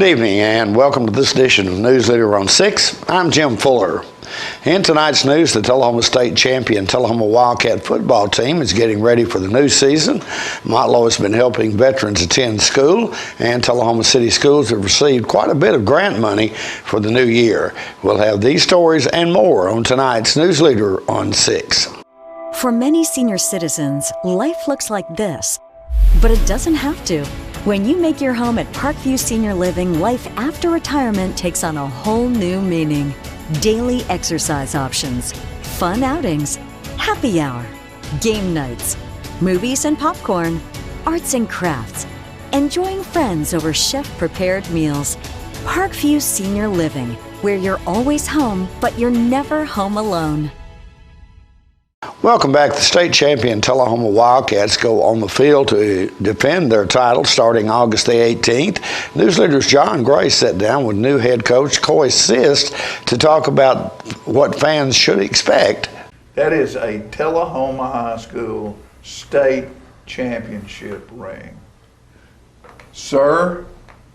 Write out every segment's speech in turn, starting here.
Good evening and welcome to this edition of News Leader on 6. I'm Jim Fuller. In tonight's news, the Tullahoma State champion Tullahoma Wildcat football team is getting ready for the new season. Motlow has been helping veterans attend school, and Tullahoma City Schools have received quite a bit of grant money for the new year. We'll have these stories and more on tonight's News Leader on 6. For many senior citizens, life looks like this, but it doesn't have to. When you make your home at Parkview Senior Living, life after retirement takes on a whole new meaning. Daily exercise options, fun outings, happy hour, game nights, movies and popcorn, arts and crafts, enjoying friends over chef-prepared meals. Parkview Senior Living, where you're always home, but you're never home alone. Welcome back. The state champion Tullahoma Wildcats go on the field to defend their title starting August the 18th. News Leader's John Gray sat down with new head coach Coy Sist to talk about what fans should expect. That is a Tullahoma High School state championship ring. Sir,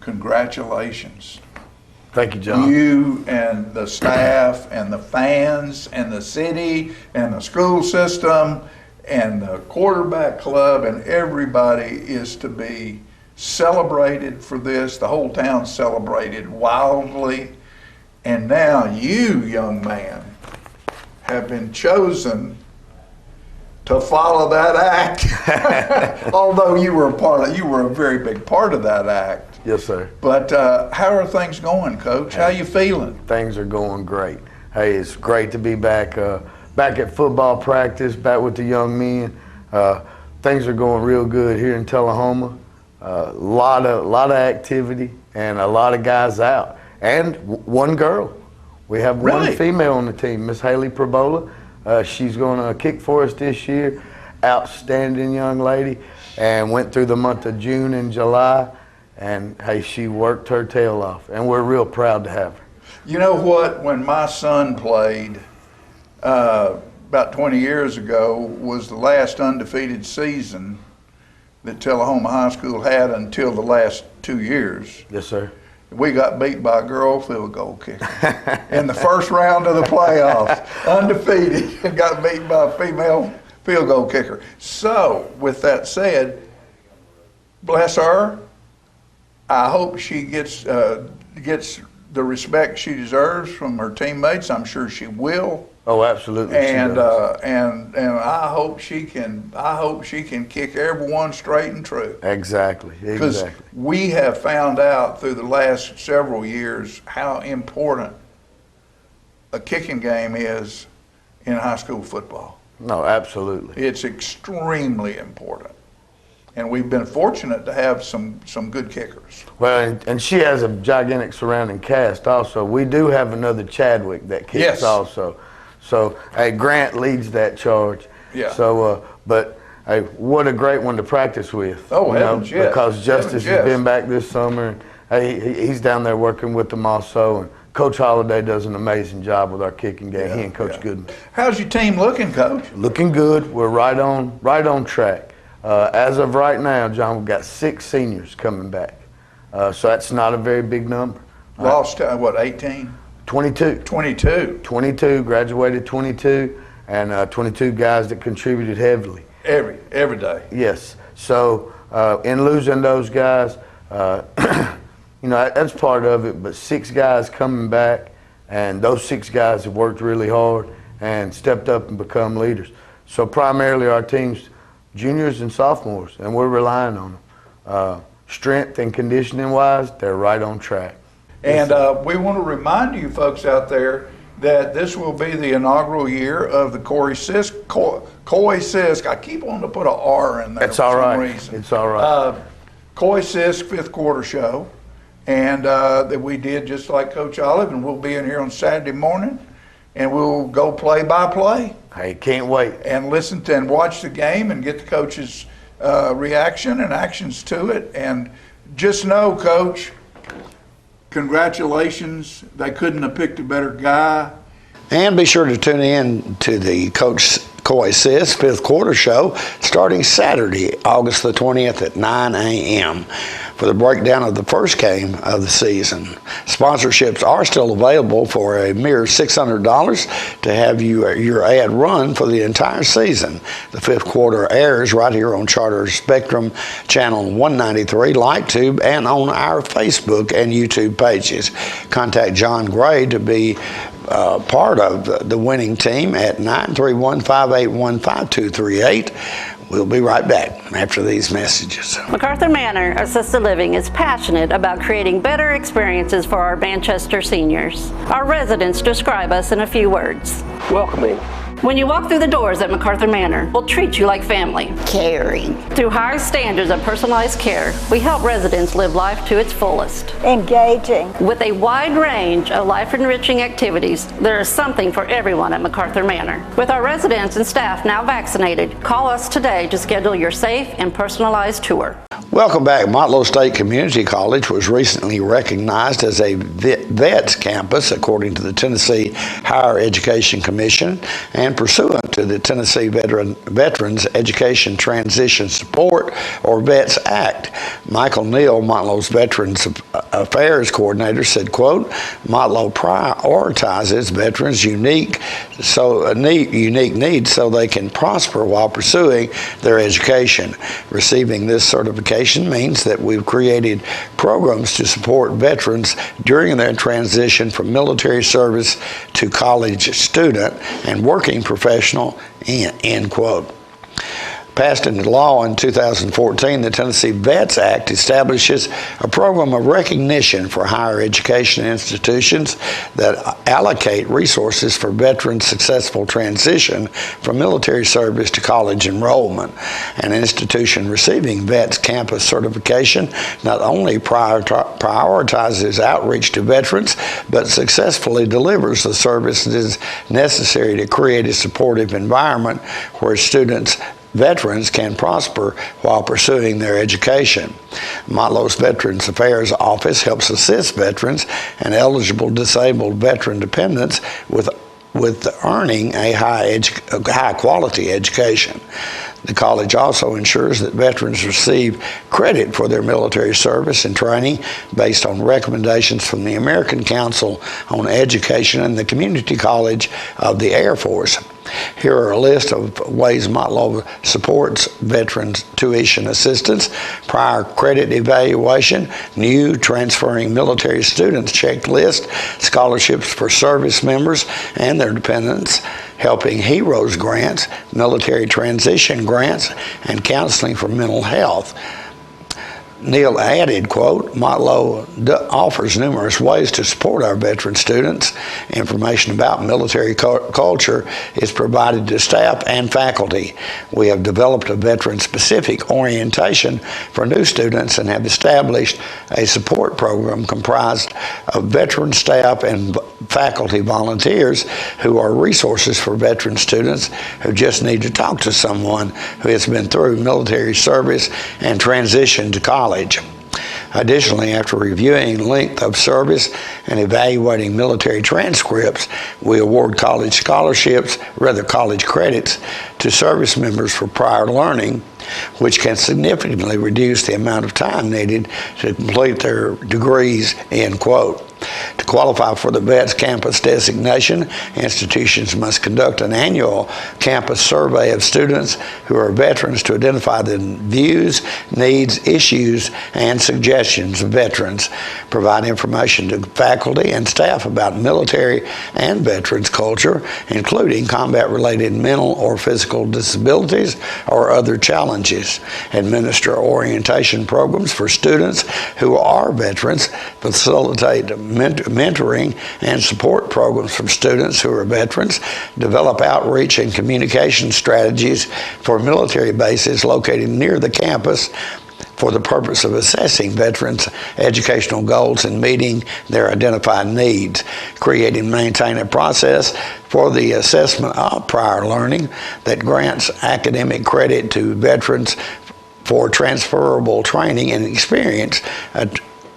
congratulations. Thank you, John. You and the staff and the fans and the city and the school system and the quarterback club and everybody is to be celebrated for this. The whole town celebrated wildly. And now you, young man, have been chosen to follow that act. Although you were a very big part of that act. Yes, sir. But how are things going, Coach? How you feeling? Things are going great. Hey, it's great to be back at football practice, back with the young men. Things are going real good here in Tullahoma. A lot of activity and a lot of guys out. And one girl. We have one female on the team, Miss Haley Probola. She's going to kick for us this year. Outstanding young lady. And went through the month of June and July. And, hey, she worked her tail off, and we're real proud to have her. You know what? When my son played about 20 years ago was the last undefeated season that Tullahoma High School had until the last 2 years. Yes, sir. We got beat by a girl field goal kicker in the first round of the playoffs, undefeated, and got beat by a female field goal kicker. So, with that said, bless her. I hope she gets the respect she deserves from her teammates. I'm sure she will. Oh, absolutely. And I hope she can kick everyone straight and true. Exactly. Because we have found out through the last several years how important a kicking game is in high school football. No, absolutely. It's extremely important. And we've been fortunate to have some good kickers. Well, and she has a gigantic surrounding cast also. We do have another Chadwick that kicks also. So, hey, Grant leads that charge. Yeah. So, but, hey, what a great one to practice with. Oh, heavens, yes. Because Justice has been back this summer. And, hey, he's down there working with them also. And Coach Holliday does an amazing job with our kicking game. He and Coach Goodman. How's your team looking, Coach? Looking good. We're right on track. As of right now, John, we've got 6 seniors coming back. So that's not a very big number. Lost, 18? 22. 22, graduated 22, and 22 guys that contributed heavily. Every day. Yes. So in losing those guys, that's part of it, but 6 guys coming back, and those 6 guys have worked really hard and stepped up and become leaders. So primarily our team's juniors and sophomores, and we're relying on them. Strength and conditioning wise, they're right on track. And we want to remind you folks out there that this will be the inaugural year of the Coy Sisk. I keep wanting to put an R in there. That's all right. Reason. It's all right. Coy Sisk 5th quarter show, and that we did just like Coach Olive, and we'll be in here on Saturday morning, and we'll go play by play. Hey, can't wait. And listen to and watch the game and get the coach's reaction and actions to it. And just know, Coach, congratulations. They couldn't have picked a better guy. And be sure to tune in to the Coy Co-Assist fifth quarter show starting Saturday, August the 20th at 9 a.m. for the breakdown of the first game of the season. Sponsorships are still available for a mere $600 to have your ad run for the entire season. The fifth quarter airs right here on Charter Spectrum Channel 193, LightTube, and on our Facebook and YouTube pages. Contact John Gray to be part of the winning team at 931-581-5238. We'll be right back after these messages. MacArthur Manor Assisted Living is passionate about creating better experiences for our Manchester seniors. Our residents describe us in a few words. Welcoming. When you walk through the doors at MacArthur Manor, we'll treat you like family. Caring. Through high standards of personalized care, we help residents live life to its fullest. Engaging. With a wide range of life-enriching activities, there is something for everyone at MacArthur Manor. With our residents and staff now vaccinated, call us today to schedule your safe and personalized tour. Welcome back. Motlow State Community College was recently recognized as a VETS campus according to the Tennessee Higher Education Commission and pursuant to the Tennessee Veterans Education Transition Support, or VETS Act. Michael Neal, Motlow's Veterans Affairs Coordinator, said, quote, Motlow prioritizes veterans' unique needs so they can prosper while pursuing their education. Receiving this certification means that we've created programs to support veterans during their transition from military service to college student and working professional, end quote. Passed into law in 2014, the Tennessee VETS Act establishes a program of recognition for higher education institutions that allocate resources for veterans' successful transition from military service to college enrollment. An institution receiving VETS campus certification not only prioritizes outreach to veterans, but successfully delivers the services necessary to create a supportive environment where veterans can prosper while pursuing their education. Motlow's Veterans Affairs Office helps assist veterans and eligible disabled veteran dependents with earning a high quality education. The college also ensures that veterans receive credit for their military service and training based on recommendations from the American Council on Education and the Community College of the Air Force. Here are a list of ways Motlow supports veterans' tuition assistance, prior credit evaluation, new transferring military students checklist, scholarships for service members and their dependents, helping heroes grants, military transition grants, and counseling for mental health. Neal added, quote, Motlow offers numerous ways to support our veteran students. Information about military culture is provided to staff and faculty. We have developed a veteran-specific orientation for new students and have established a support program comprised of veteran staff and faculty volunteers who are resources for veteran students who just need to talk to someone who has been through military service and transitioned to college. Additionally, after reviewing length of service and evaluating military transcripts, we award college credits to service members for prior learning, which can significantly reduce the amount of time needed to complete their degrees, end quote. To qualify for the VETS campus designation, institutions must conduct an annual campus survey of students who are veterans to identify the views, needs, issues, and suggestions of veterans, provide information to faculty and staff about military and veterans culture, including combat-related mental or physical disabilities or other challenges, administer orientation programs for students who are veterans, facilitate mentoring and support programs for students who are veterans, develop outreach and communication strategies for military bases located near the campus for the purpose of assessing veterans' educational goals and meeting their identified needs, create and maintain a process for the assessment of prior learning that grants academic credit to veterans for transferable training and experience,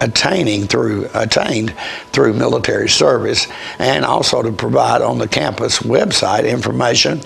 attained through military service, and also to provide on the campus website information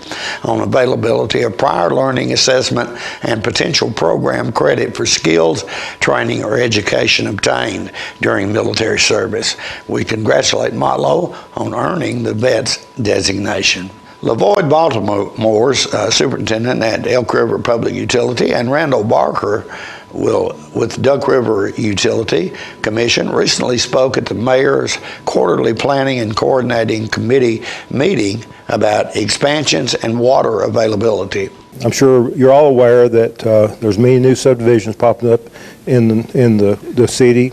on availability of prior learning assessment and potential program credit for skills, training, or education obtained during military service. We congratulate Motlow on earning the VETS designation. LaVoyd Baltimore's superintendent at Elk River Public Utility and Randall Barker with Duck River Utility Commission recently spoke at the mayor's quarterly planning and coordinating committee meeting about expansions and water availability. I'm sure you're all aware that there's many new subdivisions popping up in the city,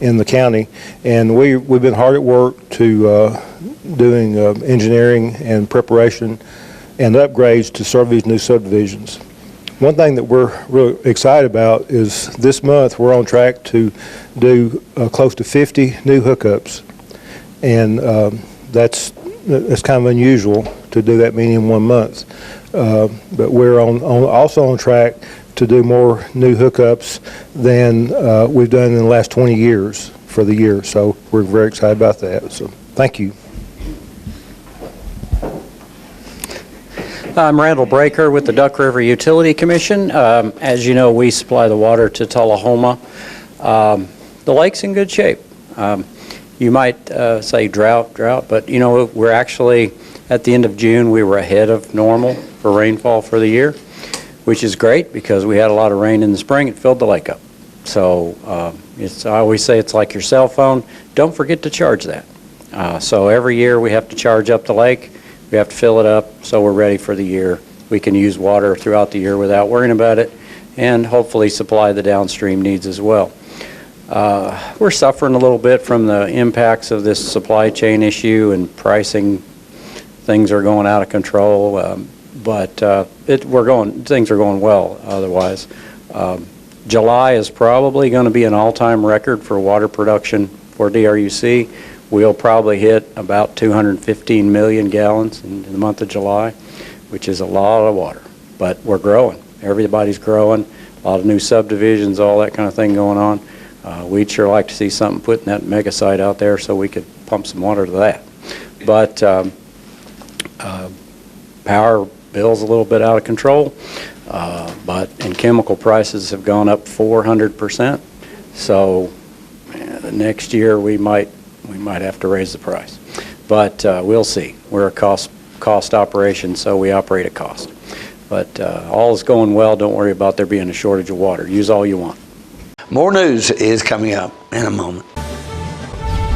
in the county, and we've been hard at work to doing engineering and preparation and upgrades to serve these new subdivisions. One thing that we're really excited about is this month we're on track to do close to 50 new hookups, and that's kind of unusual to do that many in 1 month. But we're also on track to do more new hookups than we've done in the last 20 years for the year. So we're very excited about that. So thank you. I'm Randall Breaker with the Duck River Utility Commission. As you know, we supply the water to Tullahoma. The lake's in good shape. You might say drought, but you know, we're actually, at the end of June, we were ahead of normal for rainfall for the year, which is great because we had a lot of rain in the spring. It filled the lake up. So I always say it's like your cell phone. Don't forget to charge that. So every year we have to charge up the lake. We have to fill it up so we're ready for the year. We can use water throughout the year without worrying about it, and hopefully supply the downstream needs as well. We're suffering a little bit from the impacts of this supply chain issue and pricing. Things are going out of control, but things are going well otherwise. July is probably going to be an all-time record for water production for DRUC. We'll probably hit about 215 million gallons in the month of July, which is a lot of water. But we're growing. Everybody's growing. A lot of new subdivisions, all that kind of thing going on. We'd sure like to see something put in that mega site out there so we could pump some water to that. But power bill's a little bit out of control, and chemical prices have gone up 400%. So the next year we might have to raise the price, but we'll see. We're a cost operation, so we operate at cost. But all is going well. Don't worry about there being a shortage of water. Use all you want. More news is coming up in a moment.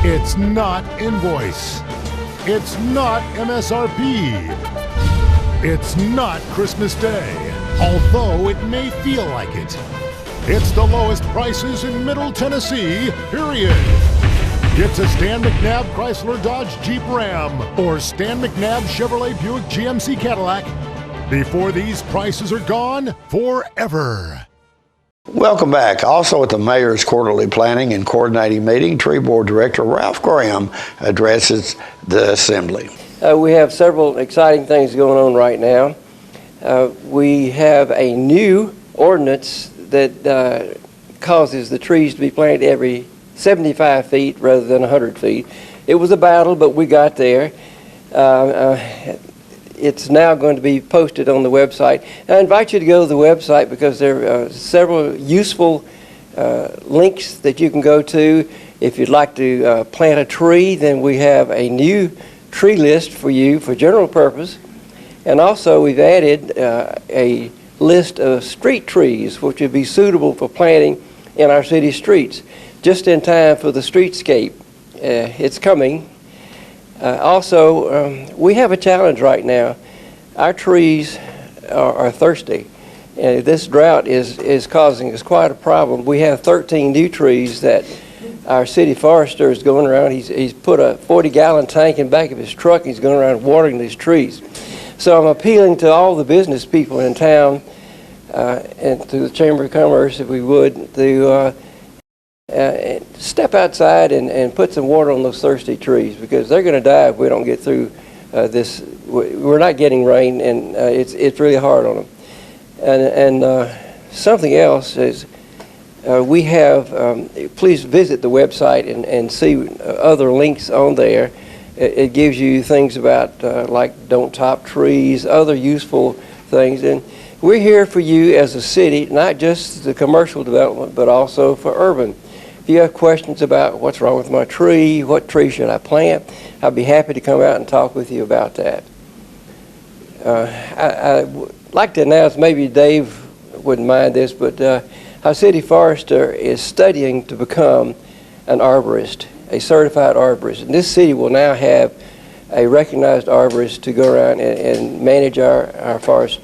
It's not invoice. It's not MSRP. It's not Christmas Day, although it may feel like it. It's the lowest prices in Middle Tennessee, period. It's a Stan McNabb Chrysler Dodge Jeep Ram or Stan McNabb Chevrolet Buick GMC Cadillac before these prices are gone forever. Welcome back. Also at the Mayor's Quarterly Planning and Coordinating Meeting, Tree Board Director Ralph Graham addresses the Assembly. We have several exciting things going on right now. We have a new ordinance that causes the trees to be planted every 75 feet rather than 100 feet. It was a battle, but we got there. It's now going to be posted on the website. I invite you to go to the website because there are several useful links that you can go to. If you'd like to plant a tree, then we have a new tree list for you for general purpose. And also we've added a list of street trees which would be suitable for planting in our city streets, just in time for the streetscape. It's coming. Also, we have a challenge right now. Our trees are thirsty, and this drought is causing us quite a problem. We have 13 new trees that our city forester is going around. He's put a 40-gallon tank in the back of his truck. He's going around watering these trees. So I'm appealing to all the business people in town and to the Chamber of Commerce, if we would, to step outside and put some water on those thirsty trees, because they're going to die if we don't get through this. We're not getting rain, and it's really hard on them. And something else is We have, please visit the website and see other links on there. It gives you things about like don't top trees, other useful things. And we're here for you as a city, not just the commercial development, but also for urban. If you have questions about what's wrong with my tree, what tree should I plant, I'd be happy to come out and talk with you about that. I'd like to announce, maybe Dave wouldn't mind this, but our city forester is studying to become an arborist, a certified arborist. And this city will now have a recognized arborist to go around and manage our forest.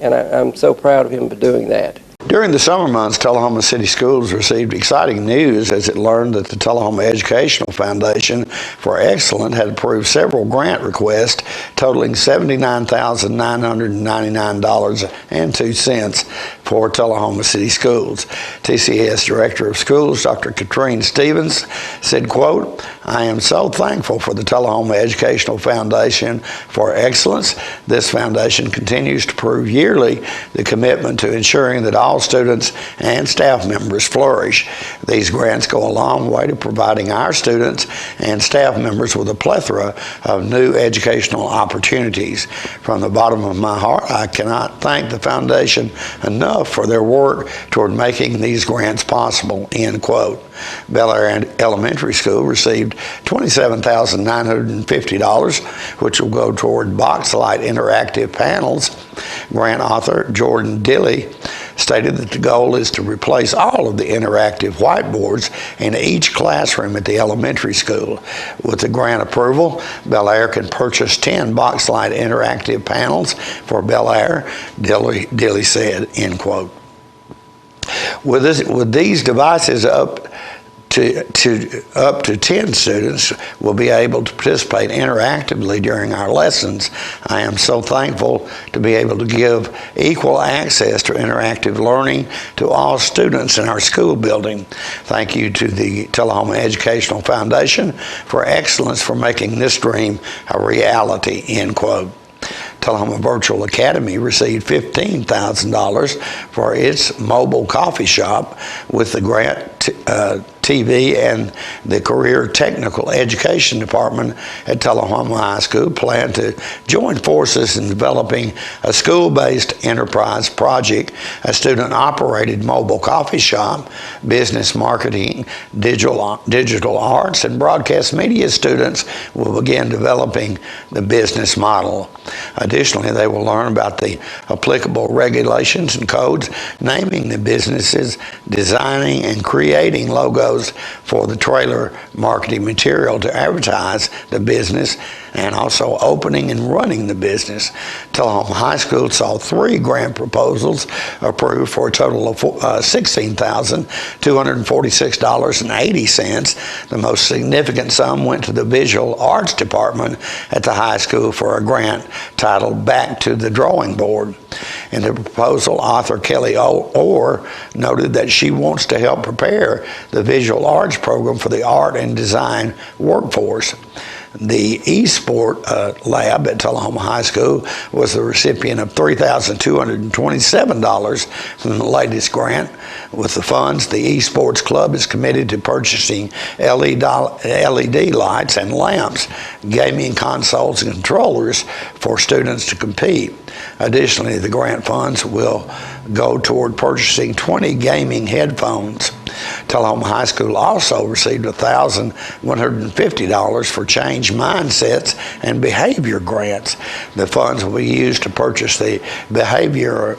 And I'm so proud of him for doing that. During the summer months, Tullahoma City Schools received exciting news as it learned that the Tullahoma Educational Foundation for Excellence had approved several grant requests totaling $79,999.02 for Tullahoma City Schools. TCS Director of Schools, Dr. Katrine Stevens, said, quote, "I am so thankful for the Tullahoma Educational Foundation for Excellence. This foundation continues to prove yearly the commitment to ensuring that all students and staff members flourish. These grants go a long way to providing our students and staff members with a plethora of new educational opportunities. From the bottom of my heart, I cannot thank the foundation enough for their work toward making these grants possible," end quote. Bel Air Elementary School received $27,950, which will go toward Boxlight interactive panels. Grant author Jordan Dilley stated that the goal is to replace all of the interactive whiteboards in each classroom at the elementary school. With the grant approval, Bel Air can purchase 10 Boxlight interactive panels for Bel Air, Dilley said, end quote. With these devices up to 10 students will be able to participate interactively during our lessons. I am so thankful to be able to give equal access to interactive learning to all students in our school building. Thank you to the Tullahoma Educational Foundation for Excellence for making this dream a reality, end quote. Tullahoma Virtual Academy received $15,000 for its mobile coffee shop, with the grant TV and the Career Technical Education Department at Tullahoma High School plan to join forces in developing a school-based enterprise project, a student-operated mobile coffee shop, business marketing, digital arts, and broadcast media students will begin developing the business model. Additionally, they will learn about the applicable regulations and codes, naming the businesses, designing and creating logos for the trailer marketing material to advertise the business, and also opening and running the business. Tullahoma High School saw 3 grant proposals approved for a total of $16,246.80. The most significant sum went to the Visual Arts Department at the high school for a grant titled Back to the Drawing Board. In the proposal, author Kelly Orr noted that she wants to help prepare the visual arts program for the art and design workforce. The eSport lab at Tullahoma High School was the recipient of $3,227 from the latest grant. With the funds, the eSports Club is committed to purchasing LED lights and lamps, gaming consoles, and controllers for students to compete. Additionally, the grant funds will go toward purchasing 20 gaming headphones. Tullahoma High School also received $1,150 for Change Mindsets and Behavior grants. The funds will be used to purchase the Behavior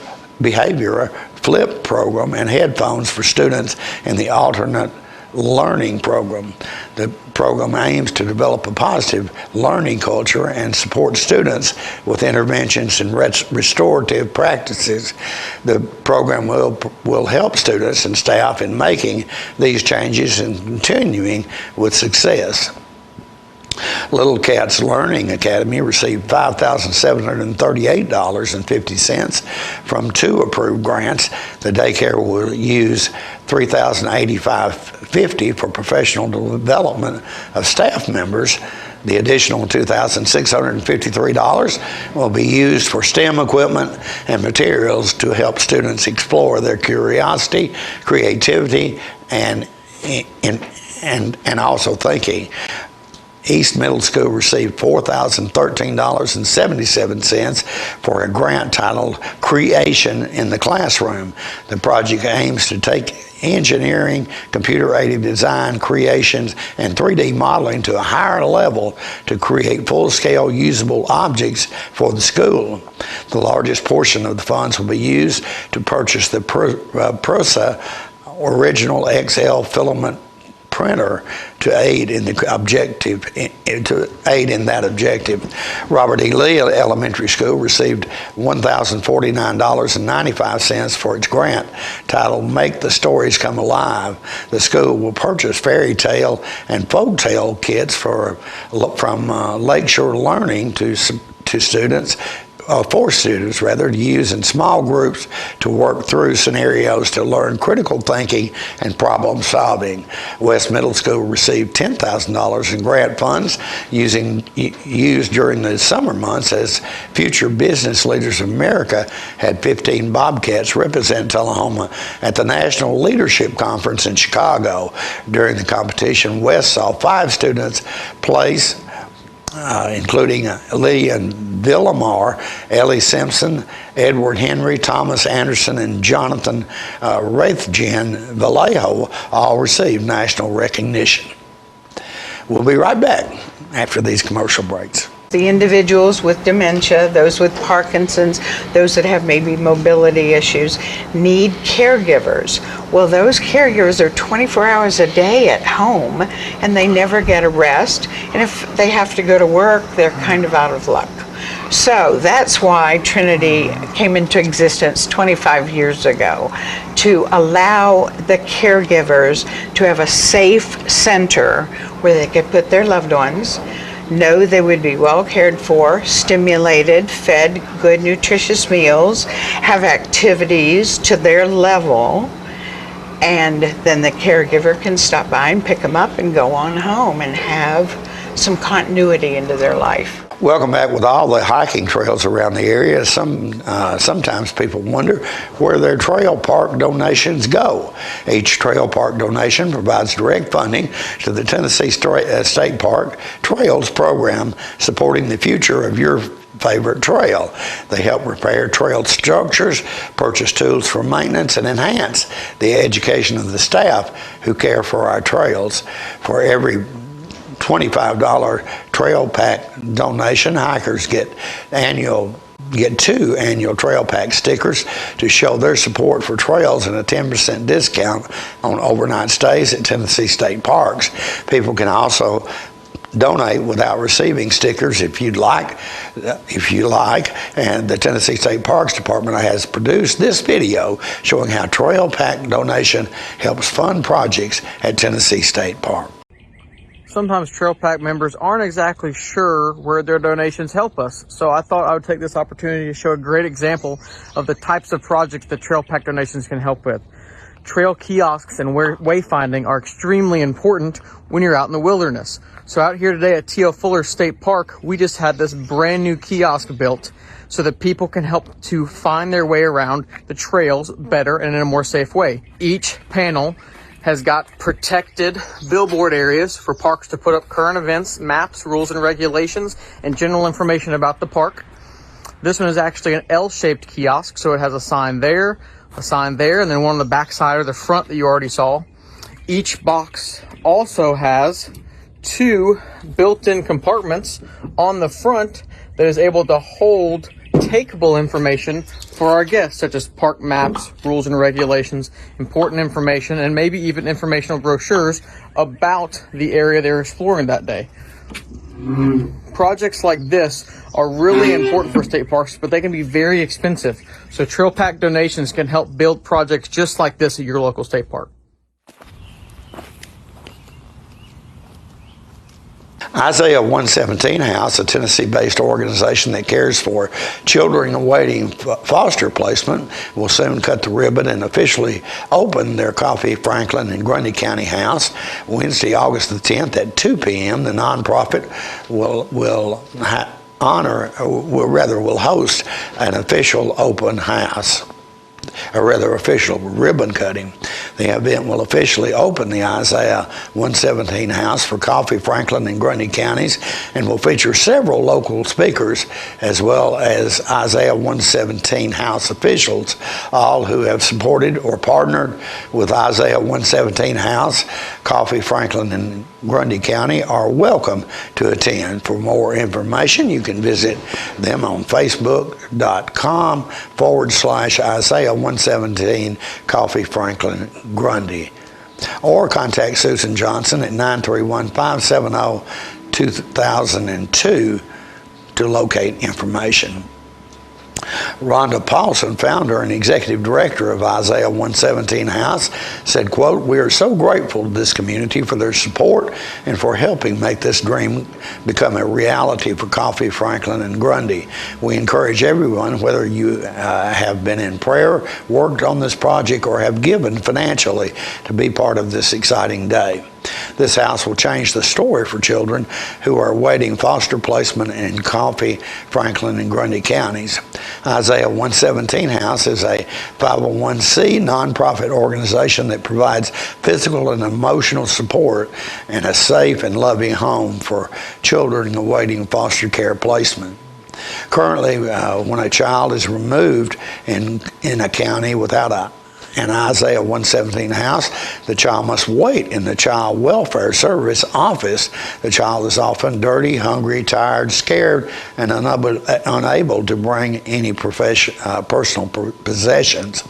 Flip program and headphones for students in the alternate learning program. The program aims to develop a positive learning culture and support students with interventions and restorative practices. The program will help students and staff in making these changes and continuing with success. Little Cats Learning Academy received $5,738.50 from 2 approved grants. The daycare will use $3,085.50 for professional development of staff members. The additional $2,653 will be used for STEM equipment and materials to help students explore their curiosity, creativity, and also thinking. East Middle School received $4,013.77 for a grant titled Creation in the Classroom. The project aims to take engineering, computer-aided design, creations, and 3D modeling to a higher level to create full-scale usable objects for the school. The largest portion of the funds will be used to purchase the Prusa Original XL filament printer to aid in the that objective. Robert E. Lee Elementary School received $1,049.95 for its grant titled Make the Stories Come Alive. The school will purchase fairy tale and folk tale kits from Lakeshore Learning to students. For students, to use in small groups to work through scenarios to learn critical thinking and problem solving. West Middle School received $10,000 in grant funds used during the summer months as Future Business Leaders of America had 15 Bobcats represent Tullahoma at the National Leadership Conference in Chicago. During the competition, West saw 5 students place, including Lee and Villamar, Ellie Simpson, Edward Henry, Thomas Anderson, and Jonathan Raithjen Vallejo all received national recognition. We'll be right back after these commercial breaks. The individuals with dementia, those with Parkinson's, those that have maybe mobility issues, need caregivers. Well, those caregivers are 24 hours a day at home, and they never get a rest. And if they have to go to work, they're kind of out of luck. So that's why Trinity came into existence 25 years ago, to allow the caregivers to have a safe center where they could put their loved ones, know they would be well cared for, stimulated, fed good nutritious meals, have activities to their level, and then the caregiver can stop by and pick them up and go on home and have some continuity into their life. Welcome back. With all the hiking trails around the area, sometimes people wonder where their trail park donations go. Each trail park donation provides direct funding to the Tennessee State Park Trails program, supporting the future of your favorite trail. They help repair trail structures, purchase tools for maintenance, and enhance the education of the staff who care for our trails. For every $25 trail pack donation, hikers get 2 annual trail pack stickers to show their support for trails, and a 10% discount on overnight stays at Tennessee State Parks. People can also donate without receiving stickers if you like. And the Tennessee State Parks Department has produced this video showing how trail pack donation helps fund projects at Tennessee State Park. Sometimes Trail Pack members aren't exactly sure where their donations help us, so I thought I would take this opportunity to show a great example of the types of projects that Trail Pack donations can help with. Trail kiosks and wayfinding are extremely important when you're out in the wilderness. So out here today at T.O. Fuller State Park, we just had this brand new kiosk built so that people can help to find their way around the trails better and in a more safe way. Each panel has got protected billboard areas for parks to put up current events, maps, rules and regulations, and general information about the park. This one is actually an L-shaped kiosk, so it has a sign there, and then one on the back side or the front that you already saw. Each box also has 2 built-in compartments on the front that is able to hold takeable information for our guests, such as park maps, rules and regulations, important information, and maybe even informational brochures about the area they're exploring that day. Projects like this are really important for state parks, but they can be very expensive. So Trail Pack donations can help build projects just like this at your local state park. Isaiah 117 House, a Tennessee-based organization that cares for children awaiting foster placement, will soon cut the ribbon and officially open their Coffee, Franklin, and Grundy County house Wednesday, August the 10th at 2 p.m. The nonprofit will host an official open house. A rather official ribbon cutting. The event will officially open the Isaiah 117 House for Coffee, Franklin, and Grundy counties and will feature several local speakers as well as Isaiah 117 House officials, all who have supported or partnered with Isaiah 117 House, Coffee, Franklin, and Grundy County are welcome to attend. For more information, you can visit them on facebook.com/Isaiah 117 Coffee, Franklin, Grundy, or contact Susan Johnson at 931-570-2002 to locate information. Rhonda Paulson, founder and executive director of Isaiah 117 House, said, quote, "We are so grateful to this community for their support and for helping make this dream become a reality for Coffee, Franklin, and Grundy. We encourage everyone, whether you have been in prayer, worked on this project, or have given financially, to be part of this exciting day. This house will change the story for children who are awaiting foster placement in Coffee, Franklin, and Grundy counties." Isaiah 117 House is a 501c nonprofit organization that provides physical and emotional support and a safe and loving home for children awaiting foster care placement. Currently, when a child is removed in a county without an Isaiah 117 house, the child must wait in the Child Welfare Service office. The child is often dirty, hungry, tired, scared, and unable to bring any personal possessions.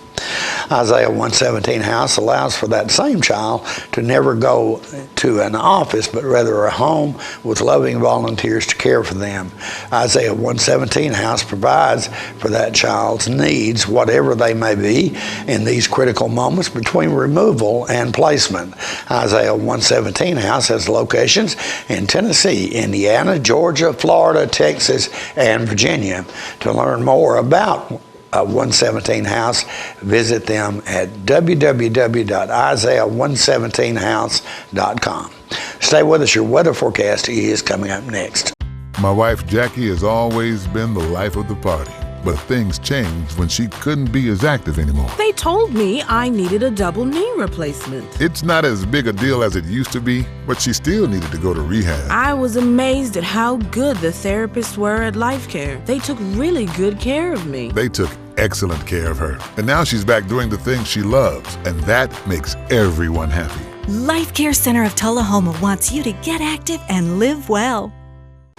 Isaiah 117 House allows for that same child to never go to an office, but rather a home with loving volunteers to care for them. Isaiah 117 House provides for that child's needs, whatever they may be, in these critical moments between removal and placement. Isaiah 117 House has locations in Tennessee, Indiana, Georgia, Florida, Texas, and Virginia. To learn more about 117 House, visit them at www.isaiah117house.com. Stay with us. Your weather forecast is coming up next. My wife Jackie has always been the life of the party, but things changed when she couldn't be as active anymore. They told me I needed a double knee replacement. It's not as big a deal as it used to be, but she still needed to go to rehab. I was amazed at how good the therapists were at Life Care. They took really good care of me. They took excellent care of her. And now she's back doing the things she loves, and that makes everyone happy. Life Care Center of Tullahoma wants you to get active and live well.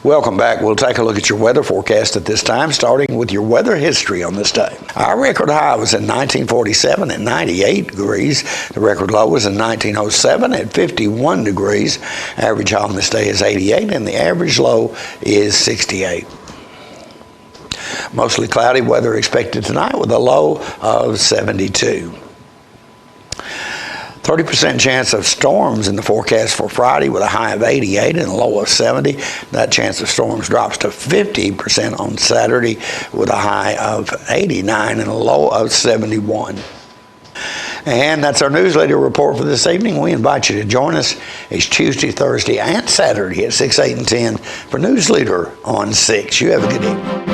Welcome back. We'll take a look at your weather forecast at this time, starting with your weather history on this day. Our record high was in 1947 at 98 degrees. The record low was in 1907 at 51 degrees. Average high on this day is 88, and the average low is 68. Mostly cloudy weather expected tonight with a low of 72. 30% chance of storms in the forecast for Friday with a high of 88 and a low of 70. That chance of storms drops to 50% on Saturday with a high of 89 and a low of 71. And that's our newsletter report for this evening. We invite you to join us each Tuesday, Thursday, and Saturday at 6, 8, and 10 for News Leader on 6. You have a good evening.